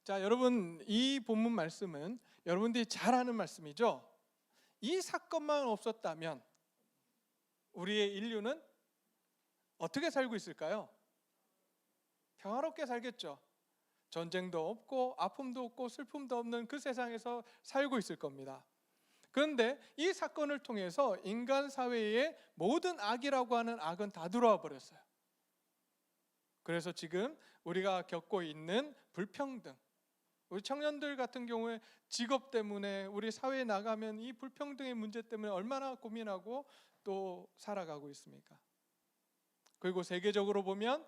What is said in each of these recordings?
자, 여러분, 이 본문 말씀은 여러분들이 잘 아는 말씀이죠. 이 사건만 없었다면 우리의 인류는 어떻게 살고 있을까요? 평화롭게 살겠죠. 전쟁도 없고 아픔도 없고 슬픔도 없는 그 세상에서 살고 있을 겁니다. 그런데 이 사건을 통해서 인간 사회에 모든 악이라고 하는 악은 다 들어와 버렸어요. 그래서 지금 우리가 겪고 있는 불평등, 우리 청년들 같은 경우에 직업 때문에 우리 사회에 나가면 이 불평등의 문제 때문에 얼마나 고민하고 또 살아가고 있습니까? 그리고 세계적으로 보면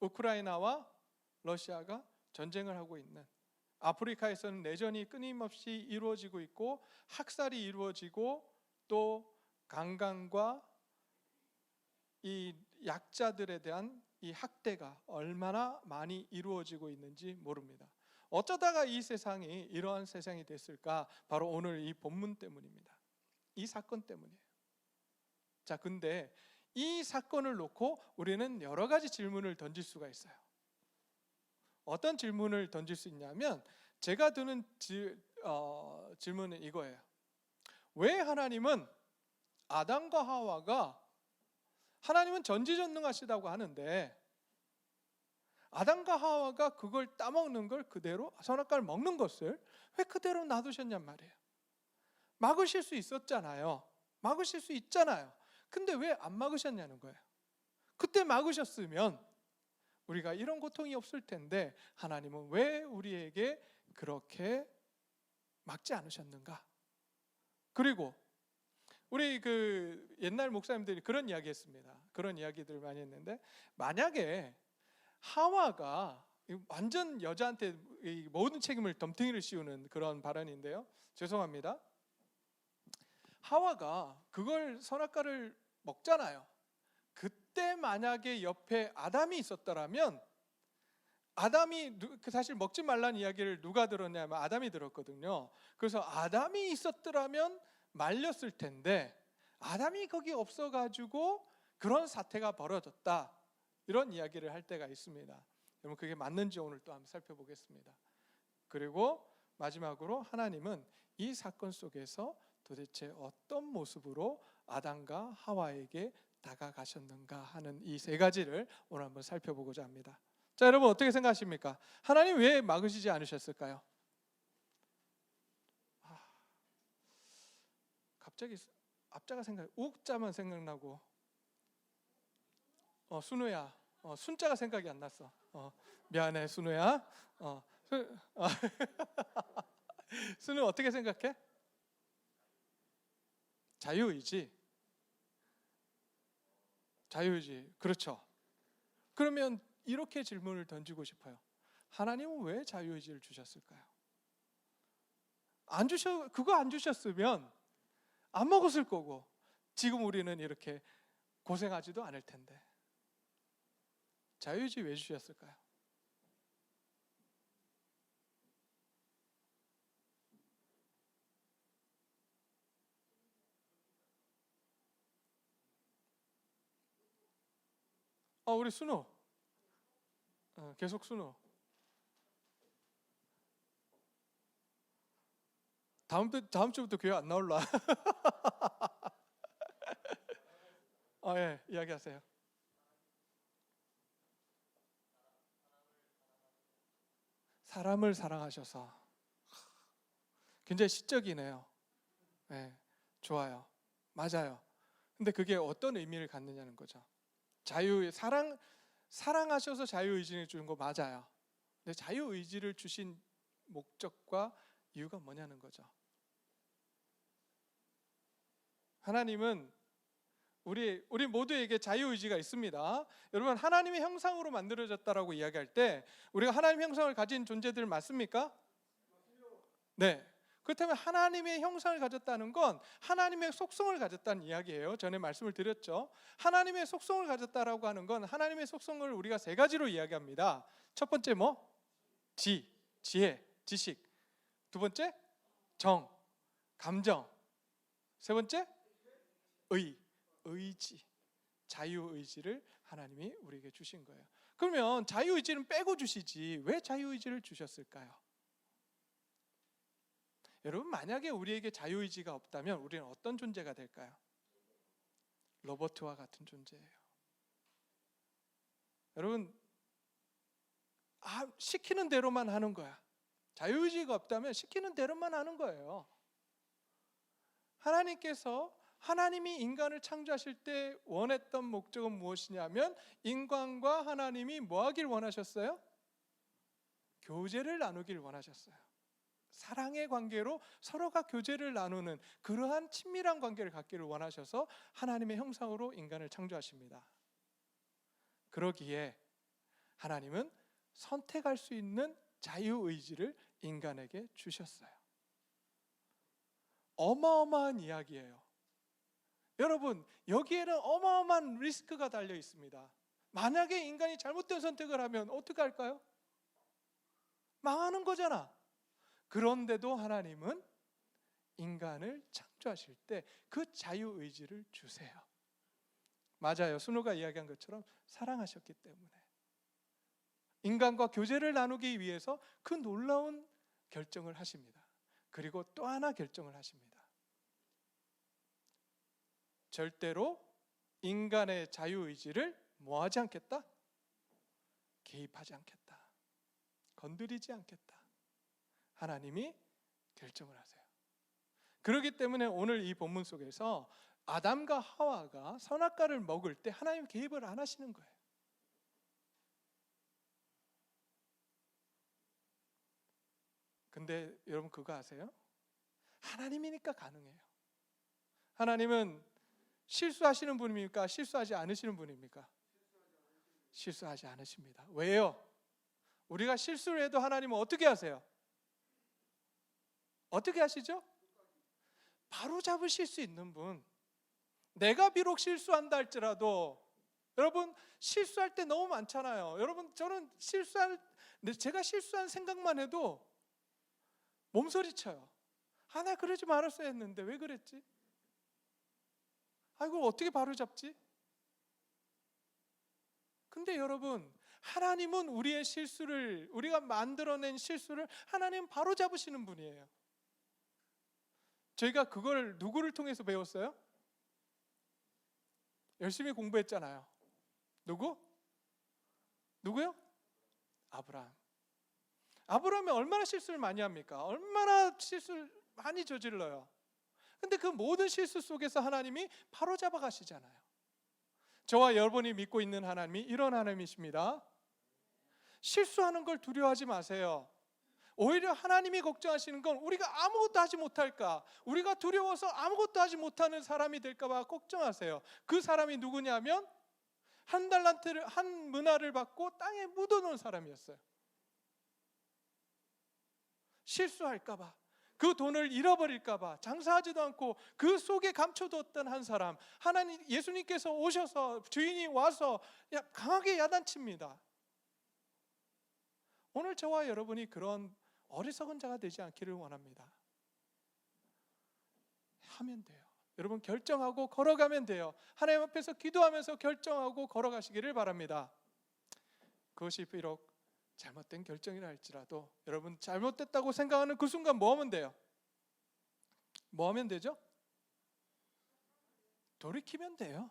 우크라이나와 러시아가 전쟁을 하고 있는, 아프리카에서는 내전이 끊임없이 이루어지고 있고 학살이 이루어지고 또 강간과 이 약자들에 대한 이 학대가 얼마나 많이 이루어지고 있는지 모릅니다. 어쩌다가 이 세상이 이러한 세상이 됐을까? 바로 오늘 이 본문 때문입니다. 이 사건 때문이에요. 자, 근데 이 사건을 놓고 우리는 여러 가지 질문을 던질 수가 있어요. 어떤 질문을 던질 수 있냐면, 제가 드는 질문은 이거예요. 왜 하나님은 아담과 하와가, 하나님은 전지전능하시다고 하는데 아담과 하와가 그걸 따먹는 걸 그대로, 선악과를 먹는 것을 왜 그대로 놔두셨냔 말이에요. 막으실 수 있었잖아요. 막으실 수 있잖아요. 근데 왜 안 막으셨냐는 거예요. 그때 막으셨으면 우리가 이런 고통이 없을 텐데 하나님은 왜 우리에게 그렇게 막지 않으셨는가? 그리고 우리 그 옛날 목사님들이 그런 이야기 했습니다. 그런 이야기들 많이 했는데, 만약에 하와가, 완전 여자한테 모든 책임을 덤탱이를 씌우는 그런 발언인데요, 죄송합니다. 하와가 그걸 선악과를 먹잖아요. 그때 만약에 옆에 아담이 있었더라면, 아담이 사실 먹지 말라는 이야기를 누가 들었냐면 아담이 들었거든요. 그래서 아담이 있었더라면 말렸을 텐데 아담이 거기 없어가지고 그런 사태가 벌어졌다, 이런 이야기를 할 때가 있습니다. 여러분, 그게 맞는지 오늘 또 한번 살펴보겠습니다. 그리고 마지막으로 하나님은 이 사건 속에서 도대체 어떤 모습으로 아담과 하와에게 다가가셨는가 하는 이 세 가지를 오늘 한번 살펴보고자 합니다. 자, 여러분, 어떻게 생각하십니까? 하나님 왜 막으시지 않으셨을까요? 갑자기 앞자가 욱자만 생각나고, 순우야, 순자가 생각이 안 났어. 미안해, 순우야. 순우 어떻게 생각해? 자유의지. 자유의지, 그렇죠. 그러면 이렇게 질문을 던지고 싶어요. 하나님은 왜 자유의지를 주셨을까요? 그거 안 주셨으면 안 먹었을 거고 지금 우리는 이렇게 고생하지도 않을 텐데. 자유의지 왜 주셨을까요? 우리 순우, 계속 순우. 다음 주부터 교회 안 나올라. 예, 이야기하세요. 사람을 사랑하셔서. 굉장히 시적이네요. 네, 좋아요. 맞아요. 근데 그게 어떤 의미를 갖느냐는 거죠. 사랑하셔서 자유의지를 주는 거 맞아요. 근데 자유의지를 주신 목적과 이유가 뭐냐는 거죠. 하나님은 우리 모두에게 자유의지가 있습니다. 여러분, 하나님의 형상으로 만들어졌다라고 이야기할 때 우리가 하나님의 형상을 가진 존재들 맞습니까? 네. 그렇다면 하나님의 형상을 가졌다는 건 하나님의 속성을 가졌다는 이야기예요. 전에 말씀을 드렸죠. 하나님의 속성을 가졌다라고 하는 건, 하나님의 속성을 우리가 세 가지로 이야기합니다. 첫 번째 지혜, 지식. 두 번째 정, 감정. 세 번째 의지, 자유의지를 하나님이 우리에게 주신 거예요. 그러면 자유의지는 빼고 주시지 왜 자유의지를 주셨을까요? 여러분, 만약에 우리에게 자유의지가 없다면 우리는 어떤 존재가 될까요? 로봇과 같은 존재예요. 여러분, 시키는 대로만 하는 거야. 자유의지가 없다면 시키는 대로만 하는 거예요. 하나님이 인간을 창조하실 때 원했던 목적은 무엇이냐면 인간과 하나님이 뭐 하길 원하셨어요? 교제를 나누길 원하셨어요. 사랑의 관계로 서로가 교제를 나누는 그러한 친밀한 관계를 갖기를 원하셔서 하나님의 형상으로 인간을 창조하십니다. 그러기에 하나님은 선택할 수 있는 자유의지를 인간에게 주셨어요. 어마어마한 이야기예요. 여러분, 여기에는 어마어마한 리스크가 달려 있습니다. 만약에 인간이 잘못된 선택을 하면 어떻게 할까요? 망하는 거잖아. 그런데도 하나님은 인간을 창조하실 때 그 자유의지를 주세요. 맞아요. 순호가 이야기한 것처럼 사랑하셨기 때문에 인간과 교제를 나누기 위해서 그 놀라운 결정을 하십니다. 그리고 또 하나 결정을 하십니다. 절대로 인간의 자유의지를 뭐하지 않겠다? 개입하지 않겠다. 건드리지 않겠다. 하나님이 결정을 하세요. 그렇기 때문에 오늘 이 본문 속에서 아담과 하와가 선악과를 먹을 때 하나님 개입을 안 하시는 거예요. 근데 여러분 그거 아세요? 하나님이니까 가능해요. 하나님은 실수하시는 분입니까? 실수하지 않으시는 분입니까? 실수하지 않으십니다. 왜요? 우리가 실수를 해도 하나님은 어떻게 하세요? 어떻게 하시죠? 바로 잡으실 수 있는 분. 내가 비록 실수한다 할지라도 여러분 실수할 때 너무 많잖아요. 여러분 저는 제가 실수한 생각만 해도 몸서리쳐요. 나 그러지 말았어야 했는데 왜 그랬지? 이걸 어떻게 바로 잡지? 근데 여러분 하나님은 우리가 만들어낸 실수를 하나님 바로 잡으시는 분이에요. 저희가 그걸 누구를 통해서 배웠어요? 열심히 공부했잖아요. 누구요? 아브라함이 얼마나 실수를 많이 합니까? 얼마나 실수를 많이 저질러요. 근데 그 모든 실수 속에서 하나님이 바로 잡아 가시잖아요. 저와 여러분이 믿고 있는 하나님이 이런 하나님이십니다. 실수하는 걸 두려워하지 마세요. 오히려 하나님이 걱정하시는 건 우리가 아무것도 하지 못할까, 우리가 두려워서 아무것도 하지 못하는 사람이 될까 봐 걱정하세요. 그 사람이 누구냐면 한 문화를 받고 땅에 묻어놓은 사람이었어요. 실수할까 봐, 그 돈을 잃어버릴까 봐 장사하지도 않고 그 속에 감춰뒀던 한 사람, 예수님께서 오셔서 주인이 와서 강하게 야단칩니다. 오늘 저와 여러분이 그런 어리석은 자가 되지 않기를 원합니다. 하면 돼요. 여러분 결정하고 걸어가면 돼요. 하나님 앞에서 기도하면서 결정하고 걸어가시기를 바랍니다. 그것이 비록 잘못된 결정이라 할지라도 여러분 잘못됐다고 생각하는 그 순간 뭐 하면 돼요? 뭐 하면 되죠? 돌이키면 돼요.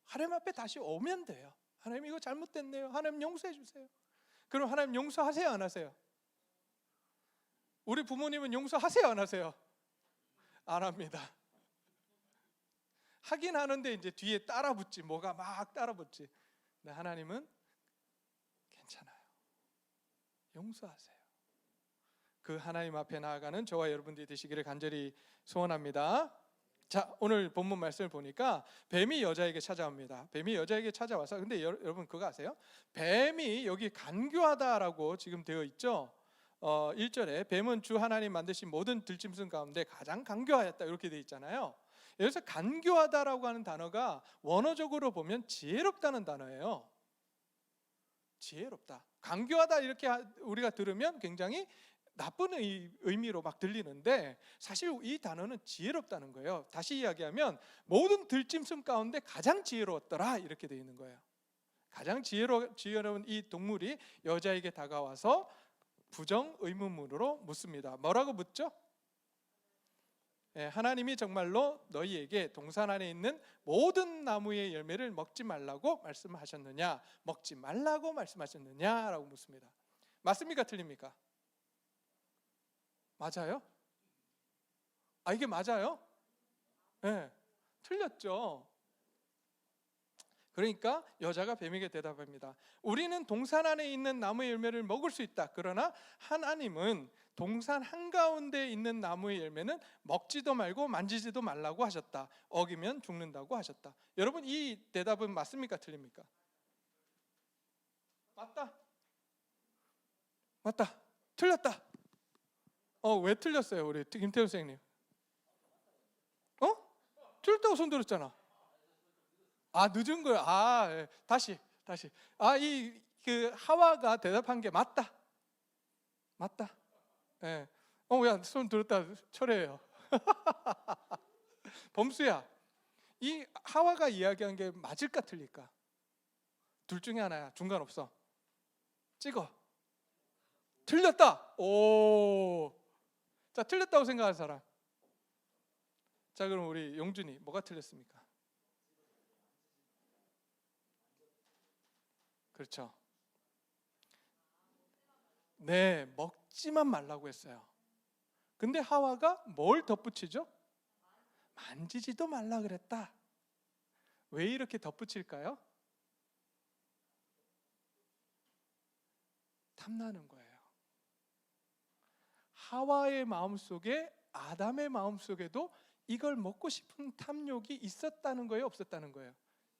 하나님 앞에 다시 오면 돼요. 하나님 이거 잘못됐네요. 하나님 용서해 주세요. 그럼 하나님 용서하세요 안 하세요? 우리 부모님은 용서하세요 안 하세요? 안 합니다. 하긴 하는데 이제 뒤에 따라붙지, 뭐가 막 따라붙지. 근데 하나님은 괜찮아요. 용서하세요. 그 하나님 앞에 나아가는 저와 여러분들이 되시기를 간절히 소원합니다. 자, 오늘 본문 말씀을 보니까 뱀이 여자에게 찾아옵니다. 뱀이 여자에게 찾아와서, 근데 여러분 그거 아세요? 뱀이 여기 간교하다라고 지금 되어 있죠. 1절에 뱀은 주 하나님 만드신 모든 들짐승 가운데 가장 간교하였다 이렇게 되어 있잖아요. 여기서 간교하다라고 하는 단어가 원어적으로 보면 지혜롭다는 단어예요. 지혜롭다, 간교하다 이렇게 우리가 들으면 굉장히 나쁜 의미로 막 들리는데 사실 이 단어는 지혜롭다는 거예요. 다시 이야기하면 모든 들짐승 가운데 가장 지혜로웠더라 이렇게 되어 있는 거예요. 가장 지혜로운 이 동물이 여자에게 다가와서 부정 의문문으로 묻습니다. 뭐라고 묻죠? 하나님이 정말로 너희에게 동산 안에 있는 모든 나무의 열매를 먹지 말라고 말씀하셨느냐, 먹지 말라고 말씀하셨느냐라고 묻습니다. 맞습니까? 틀립니까? 맞아요? 이게 맞아요? 네, 틀렸죠. 그러니까 여자가 뱀에게 대답합니다. 우리는 동산 안에 있는 나무의 열매를 먹을 수 있다. 그러나 하나님은 동산 한가운데 있는 나무의 열매는 먹지도 말고 만지지도 말라고 하셨다. 어기면 죽는다고 하셨다. 여러분, 이 대답은 맞습니까? 틀립니까? 맞다. 맞다. 틀렸다. 왜 틀렸어요? 우리 김태우 선생님. 틀렸다고 손 들었잖아. 늦은 거야. 예. 다시. 하와가 대답한 게 맞다. 예. 야, 손 들었다 철회해요. 범수야, 이 하와가 이야기한 게 맞을까 틀릴까? 둘 중에 하나야. 중간 없어. 찍어. 틀렸다. 오. 자, 틀렸다고 생각하는 사람. 자, 그럼 우리 용준이 뭐가 틀렸습니까? 그렇죠. 네, 먹지만 말라고 했어요. 근데 하와가 뭘 덧붙이죠? 만지지도 말라 그랬다. 왜 이렇게 덧붙일까요? 탐나는 거예요. 하와의 마음속에, 아담의 마음속에도 이걸 먹고 싶은 탐욕이 있었다는 거예요, 없었다는 거예요?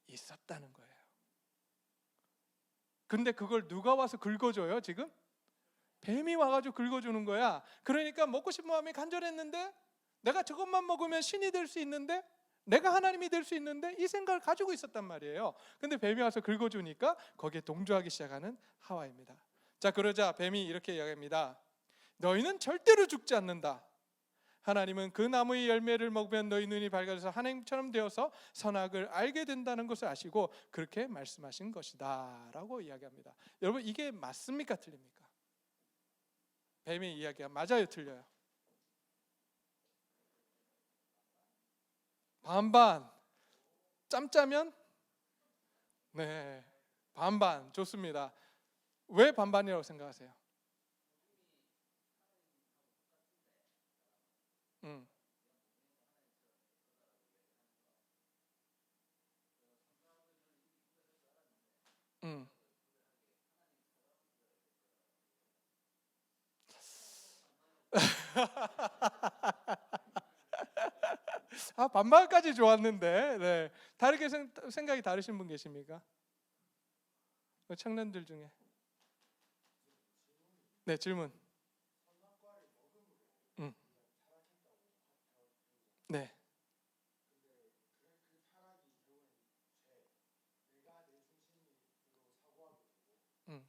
있었다는 거예요. 근데 그걸 누가 와서 긁어줘요, 지금? 뱀이 와가지고 긁어주는 거야. 그러니까 먹고 싶은 마음이 간절했는데, 내가 저것만 먹으면 신이 될 수 있는데, 내가 하나님이 될 수 있는데, 이 생각을 가지고 있었단 말이에요. 근데 뱀이 와서 긁어주니까 거기에 동조하기 시작하는 하와입니다. 자, 그러자 뱀이 이렇게 이야기합니다. 너희는 절대로 죽지 않는다. 하나님은 그 나무의 열매를 먹으면 너희 눈이 밝아져서 하나님처럼 되어서 선악을 알게 된다는 것을 아시고 그렇게 말씀하신 것이다 라고 이야기합니다. 여러분, 이게 맞습니까? 틀립니까? 뱀의 이야기가 맞아요? 틀려요? 반반. 짬짜면? 네, 반반. 좋습니다. 왜 반반이라고 생각하세요? 음. 음. 반반까지 좋았는데, 네. 다르게 생각이 다르신 분 계십니까? 청년들 중에. 네, 질문. 음. 네. 음.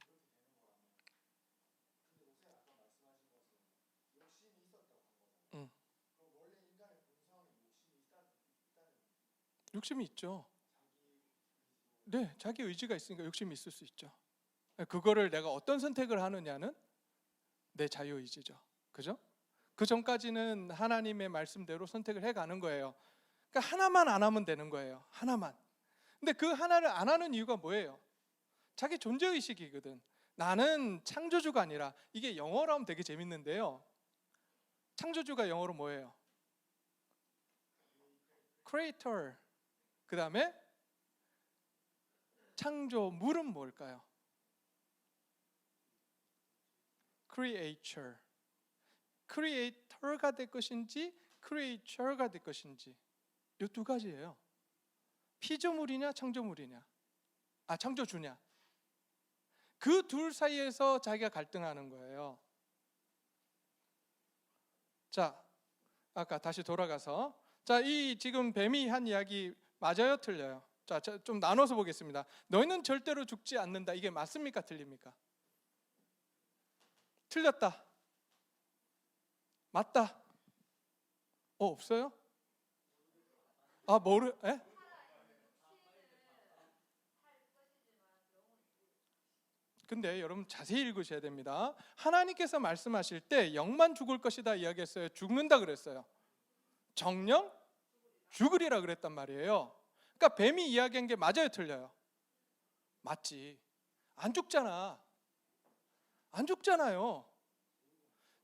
음. 욕심이 있죠. 네, 자기 의지가 있으니까 욕심이 있을 수 있죠. 그거를 내가 어떤 선택을 하느냐는 내 자유의지죠. 그죠? 그 전까지는 하나님의 말씀대로 선택을 해가는 거예요. 그러니까 하나만 안 하면 되는 거예요. 하나만. 근데 그 하나를 안 하는 이유가 뭐예요? 자기 존재의식이거든. 나는 창조주가 아니라, 이게 영어로 하면 되게 재밌는데요. 창조주가 영어로 뭐예요? Creator. 그 다음에 창조물은 뭘까요? Creator. Creator가 될 것인지 Creature가 될 것인지, 이 두 가지예요. 피조물이냐 창조물이냐, 창조주냐. 그 둘 사이에서 자기가 갈등하는 거예요. 자, 아까 다시 돌아가서, 자, 이 지금 뱀이 한 이야기 맞아요? 틀려요? 자, 좀 나눠서 보겠습니다. 너희는 절대로 죽지 않는다. 이게 맞습니까? 틀립니까? 틀렸다. 맞다. 없어요? 에? 근데 여러분 자세히 읽으셔야 됩니다. 하나님께서 말씀하실 때 영만 죽을 것이다 이야기했어요? 죽는다 그랬어요? 정령 죽으리라 그랬단 말이에요. 그러니까 뱀이 이야기한 게 맞아요, 틀려요? 맞지. 안 죽잖아. 안 죽잖아요.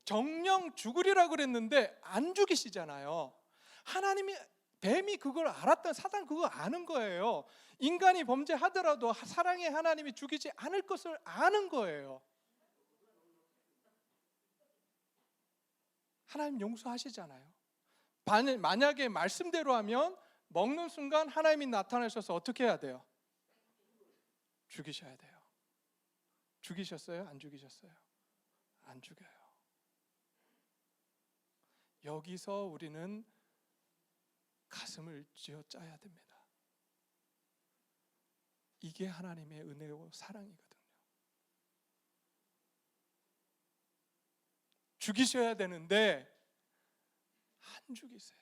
정령 죽으리라 그랬는데 안 죽이시잖아요. 하나님이, 뱀이 그걸 알았던, 사단 그거 아는 거예요. 인간이 범죄하더라도 사랑의 하나님이 죽이지 않을 것을 아는 거예요. 하나님 용서하시잖아요. 만약에 말씀대로 하면 먹는 순간 하나님이 나타나셔서 어떻게 해야 돼요? 죽이셔야 돼요. 죽이셨어요? 안 죽이셨어요? 안 죽여요. 여기서 우리는 가슴을 쥐어짜야 됩니다. 이게 하나님의 은혜와 사랑이거든요. 죽이셔야 되는데 안 죽이세요.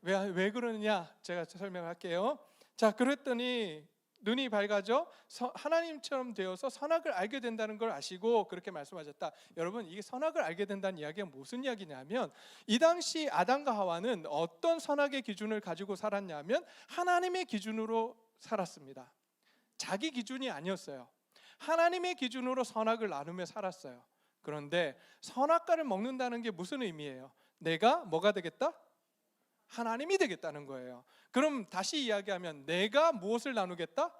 왜 그러느냐? 제가 설명할게요. 자, 그랬더니 눈이 밝아져 하나님처럼 되어서 선악을 알게 된다는 걸 아시고 그렇게 말씀하셨다. 여러분, 이게 선악을 알게 된다는 이야기가 무슨 이야기냐면, 이 당시 아담과 하와는 어떤 선악의 기준을 가지고 살았냐면 하나님의 기준으로 살았습니다. 자기 기준이 아니었어요. 하나님의 기준으로 선악을 나누며 살았어요. 그런데 선악과를 먹는다는 게 무슨 의미예요? 내가 뭐가 되겠다? 하나님이 되겠다는 거예요. 그럼 다시 이야기하면 내가 무엇을 나누겠다?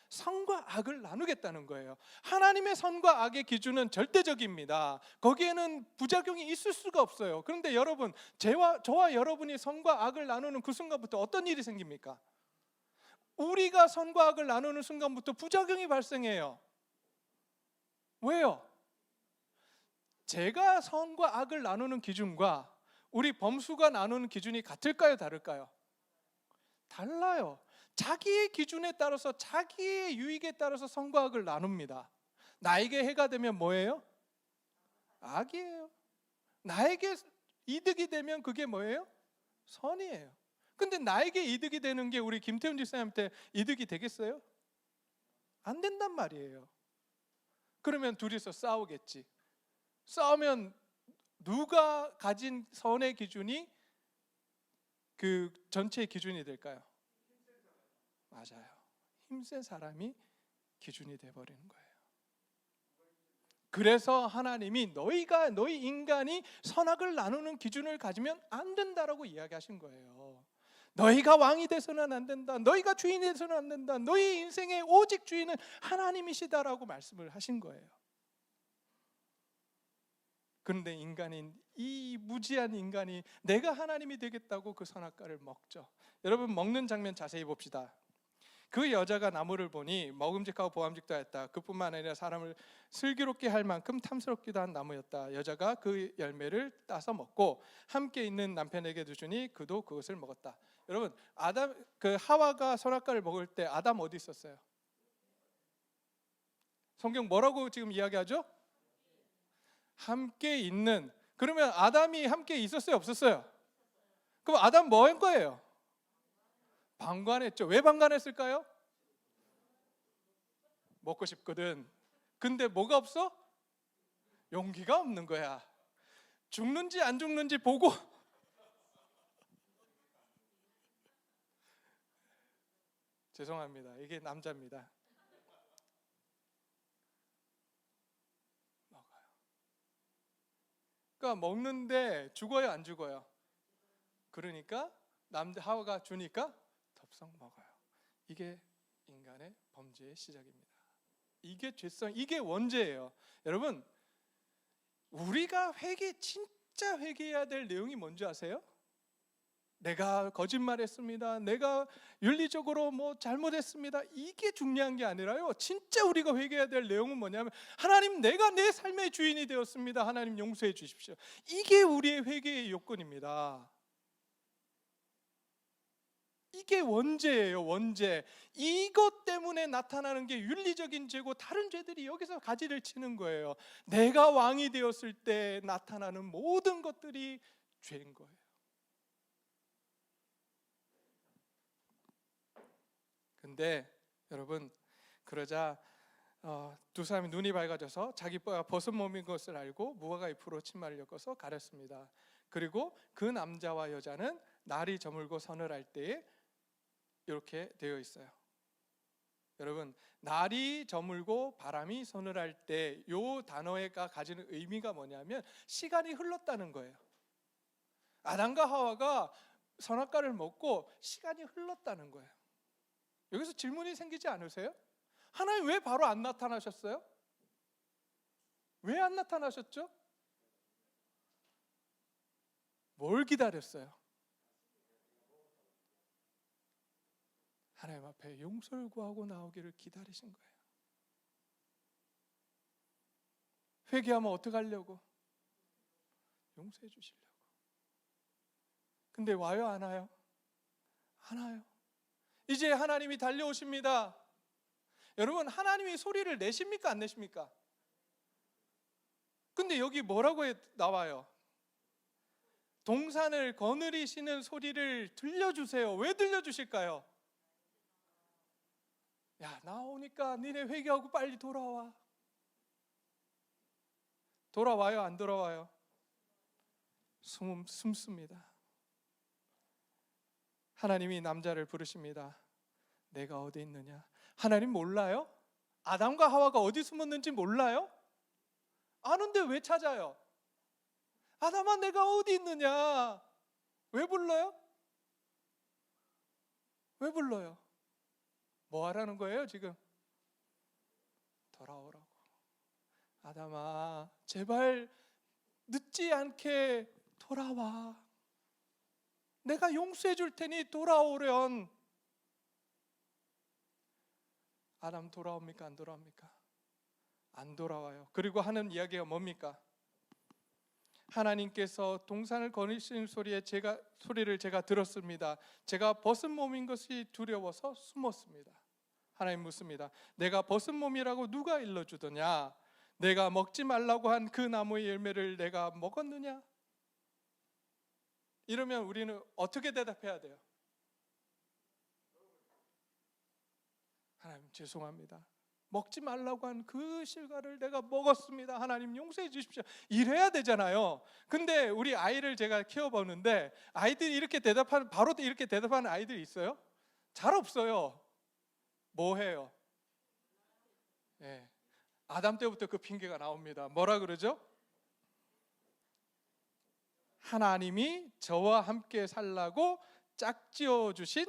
선과 악을 나누겠다는 거예요. 하나님의 선과 악의 기준은 절대적입니다. 거기에는 부작용이 있을 수가 없어요. 그런데 여러분, 저와 여러분이 선과 악을 나누는 그 순간부터 어떤 일이 생깁니까? 우리가 선과 악을 나누는 순간부터 부작용이 발생해요. 왜요? 제가 선과 악을 나누는 기준과 우리 범수가 나누는 기준이 같을까요? 다를까요? 달라요. 자기의 기준에 따라서, 자기의 유익에 따라서 선과 악을 나눕니다. 나에게 해가 되면 뭐예요? 악이에요. 나에게 이득이 되면 그게 뭐예요? 선이에요. 근데 나에게 이득이 되는 게 우리 김태훈 집사님한테 이득이 되겠어요? 안 된단 말이에요. 그러면 둘이서 싸우겠지. 싸우면 누가 가진 선의 기준이 그 전체의 기준이 될까요? 맞아요. 힘센 사람이 기준이 돼버리는 거예요. 그래서 하나님이 너희 인간이 선악을 나누는 기준을 가지면 안 된다라고 이야기하신 거예요. 너희가 왕이 돼서는 안 된다. 너희가 주인이 돼서는 안 된다. 너희 인생의 오직 주인은 하나님이시다라고 말씀을 하신 거예요. 그런데 이 무지한 인간이 내가 하나님이 되겠다고 그 선악과를 먹죠. 여러분, 먹는 장면 자세히 봅시다. 그 여자가 나무를 보니 먹음직하고 보암직도 하였다. 그뿐만 아니라 사람을 슬기롭게 할 만큼 탐스럽기도 한 나무였다. 여자가 그 열매를 따서 먹고 함께 있는 남편에게 주니 그도 그것을 먹었다. 여러분, 하와가 선악과를 먹을 때 아담 어디 있었어요? 성경 뭐라고 지금 이야기하죠? 함께 있는. 그러면 아담이 함께 있었어요, 없었어요? 그럼 아담 뭐 한 거예요? 방관했죠. 왜 방관했을까요? 먹고 싶거든. 근데 뭐가 없어? 용기가 없는 거야. 죽는지 안 죽는지 보고 죄송합니다. 이게 남자입니다. 먹어요. 그러니까 먹는데 죽어요, 안 죽어요? 그러니까 하와가 주니까 덥석 먹어요. 이게 인간의 범죄의 시작입니다. 이게 죄성, 이게 원죄예요. 여러분, 우리가 진짜 회개해야 될 내용이 뭔지 아세요? 내가 거짓말했습니다. 내가 윤리적으로 잘못했습니다. 이게 중요한 게 아니라요. 진짜 우리가 회개해야 될 내용은 뭐냐면, 하나님, 내가 내 삶의 주인이 되었습니다. 하나님 용서해 주십시오. 이게 우리의 회개의 요건입니다. 이게 원죄예요, 원죄. 이것 때문에 나타나는 게 윤리적인 죄고 다른 죄들이 여기서 가지를 치는 거예요. 내가 왕이 되었을 때 나타나는 모든 것들이 죄인 거예요. 근데 여러분, 그러자 두 사람이 눈이 밝아져서 자기 벗은 몸인 것을 알고 무화과 잎으로 치마를 엮어서 가렸습니다. 그리고 그 남자와 여자는 날이 저물고 서늘할 때에 이렇게 되어 있어요. 여러분, 날이 저물고 바람이 서늘할 때 이 단어가 가지는 의미가 뭐냐면 시간이 흘렀다는 거예요. 아담과 하와가 선악과를 먹고 시간이 흘렀다는 거예요. 여기서 질문이 생기지 않으세요? 하나님 왜 바로 안 나타나셨어요? 왜 안 나타나셨죠? 뭘 기다렸어요? 하나님 앞에 용서를 구하고 나오기를 기다리신 거예요. 회개하면 어떻게 하려고? 용서해 주시려고. 근데 와요, 안 와요? 안 와요. 이제 하나님이 달려오십니다. 여러분, 하나님이 소리를 내십니까, 안 내십니까? 근데 여기 뭐라고 나와요? 동산을 거느리시는 소리를 들려주세요. 왜 들려주실까요? 야, 나오니까 니네 회개하고 빨리 돌아와. 돌아와요, 안 돌아와요? 숨습니다. 하나님이 남자를 부르십니다. 내가 어디 있느냐? 하나님 몰라요? 아담과 하와가 어디 숨었는지 몰라요? 아는데 왜 찾아요? 아담아, 내가 어디 있느냐? 왜 불러요? 왜 불러요? 뭐 하라는 거예요 지금? 돌아오라고. 아담아, 제발 늦지 않게 돌아와. 내가 용서해 줄 테니 돌아오련. 아담 돌아옵니까, 안 돌아옵니까? 안 돌아와요. 그리고 하는 이야기가 뭡니까? 하나님께서 동산을 거느리시는 소리를 제가 들었습니다. 제가 벗은 몸인 것이 두려워서 숨었습니다. 하나님 묻습니다. 내가 벗은 몸이라고 누가 일러주더냐? 내가 먹지 말라고 한 그 나무의 열매를 내가 먹었느냐? 이러면 우리는 어떻게 대답해야 돼요? 하나님 죄송합니다. 먹지 말라고 한 그 실과를 내가 먹었습니다. 하나님 용서해 주십시오. 이래야 되잖아요. 근데 우리 아이를 제가 키워보는데 아이들이 이렇게 바로 이렇게 대답하는 아이들이 있어요? 잘 없어요. 뭐 해요? 네. 아담 때부터 그 핑계가 나옵니다. 뭐라 그러죠? 하나님이 저와 함께 살라고 짝지어 주신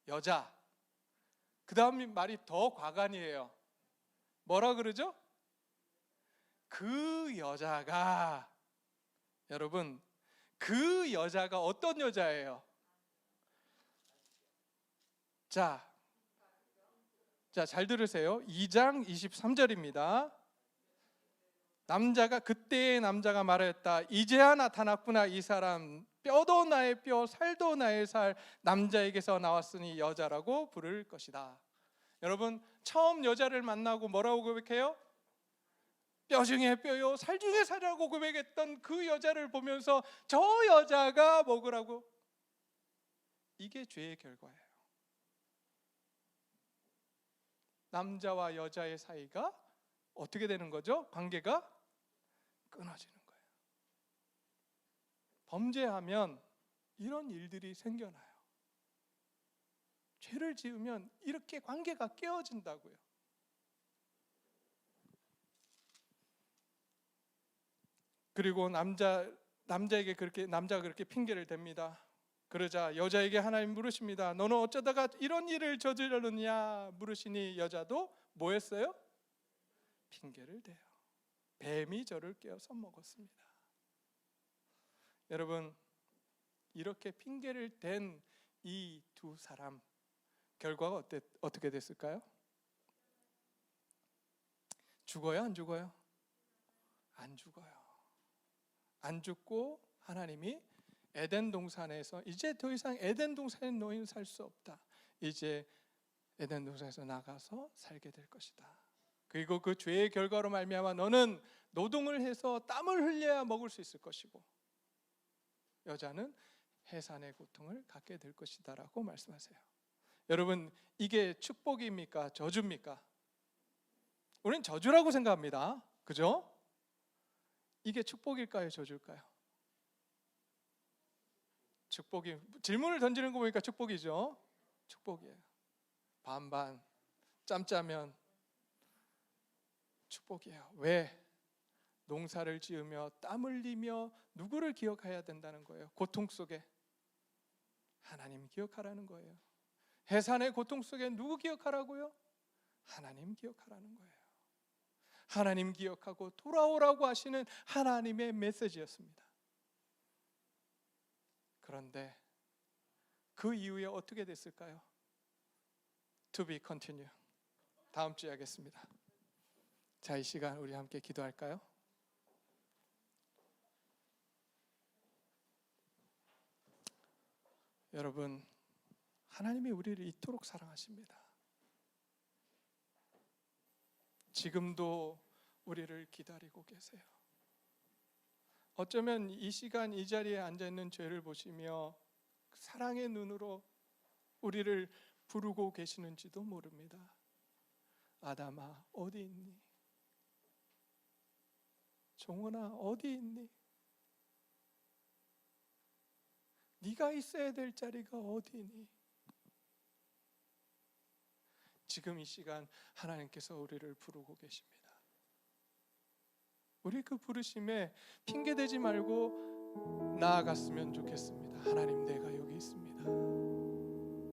여자. 그 다음 말이 더 과간이에요. 뭐라 그러죠? 그 여자가, 여러분, 그 여자가 어떤 여자예요? 자, 잘 들으세요. 2장 23절입니다. 그때의 남자가 말했다. 이제야 나타났구나. 이 사람 뼈도 나의 뼈, 살도 나의 살, 남자에게서 나왔으니 여자라고 부를 것이다. 여러분, 처음 여자를 만나고 뭐라고 고백해요? 뼈 중에 뼈요, 살 중에 살이라고 고백했던 그 여자를 보면서 저 여자가 먹으라고. 이게 죄의 결과예요. 남자와 여자의 사이가 어떻게 되는 거죠? 관계가 끊어지는 거예요. 범죄하면 이런 일들이 생겨나요. 죄를 지으면 이렇게 관계가 깨어진다고요. 그리고 남자가 그렇게 핑계를 댑니다. 그러자 여자에게 하나님 물으십니다. 너는 어쩌다가 이런 일을 저지르느냐 물으시니 여자도 뭐 했어요? 핑계를 대요. 뱀이 저를 깨어서 먹었습니다. 여러분, 이렇게 핑계를 댄 이 두 사람 결과가 어떻게 됐을까요? 죽어요, 안 죽어요? 안 죽어요. 안 죽고 하나님이 에덴 동산에서 이제 더 이상 에덴 동산에 너희는 살 수 없다. 이제 에덴 동산에서 나가서 살게 될 것이다. 그리고 그 죄의 결과로 말미암아 너는 노동을 해서 땀을 흘려야 먹을 수 있을 것이고 여자는 해산의 고통을 갖게 될 것이다라고 말씀하세요. 여러분, 이게 축복입니까? 저주입니까? 우리는 저주라고 생각합니다. 그죠? 이게 축복일까요? 저주일까요? 축복이, 질문을 던지는 거 보니까 축복이죠. 축복이에요. 반반, 짬짜면 축복이에요. 왜? 농사를 지으며 땀 흘리며 누구를 기억해야 된다는 거예요. 고통 속에 하나님 기억하라는 거예요. 해산의 고통 속에 누구 기억하라고요? 하나님 기억하라는 거예요. 하나님 기억하고 돌아오라고 하시는 하나님의 메시지였습니다. 그런데 그 이후에 어떻게 됐을까요? To be continue. 다음 주에 하겠습니다. 자, 이 시간 우리 함께 기도할까요? 여러분, 하나님이 우리를 이토록 사랑하십니다. 지금도 우리를 기다리고 계세요. 어쩌면 이 시간 이 자리에 앉아있는 죄를 보시며 사랑의 눈으로 우리를 부르고 계시는지도 모릅니다. 아담아, 어디 있니? 종원아, 어디 있니? 네가 있어야 될 자리가 어디니? 지금 이 시간 하나님께서 우리를 부르고 계십니다. 우리 그 부르심에 핑계대지 말고 나아갔으면 좋겠습니다. 하나님, 내가 여기 있습니다.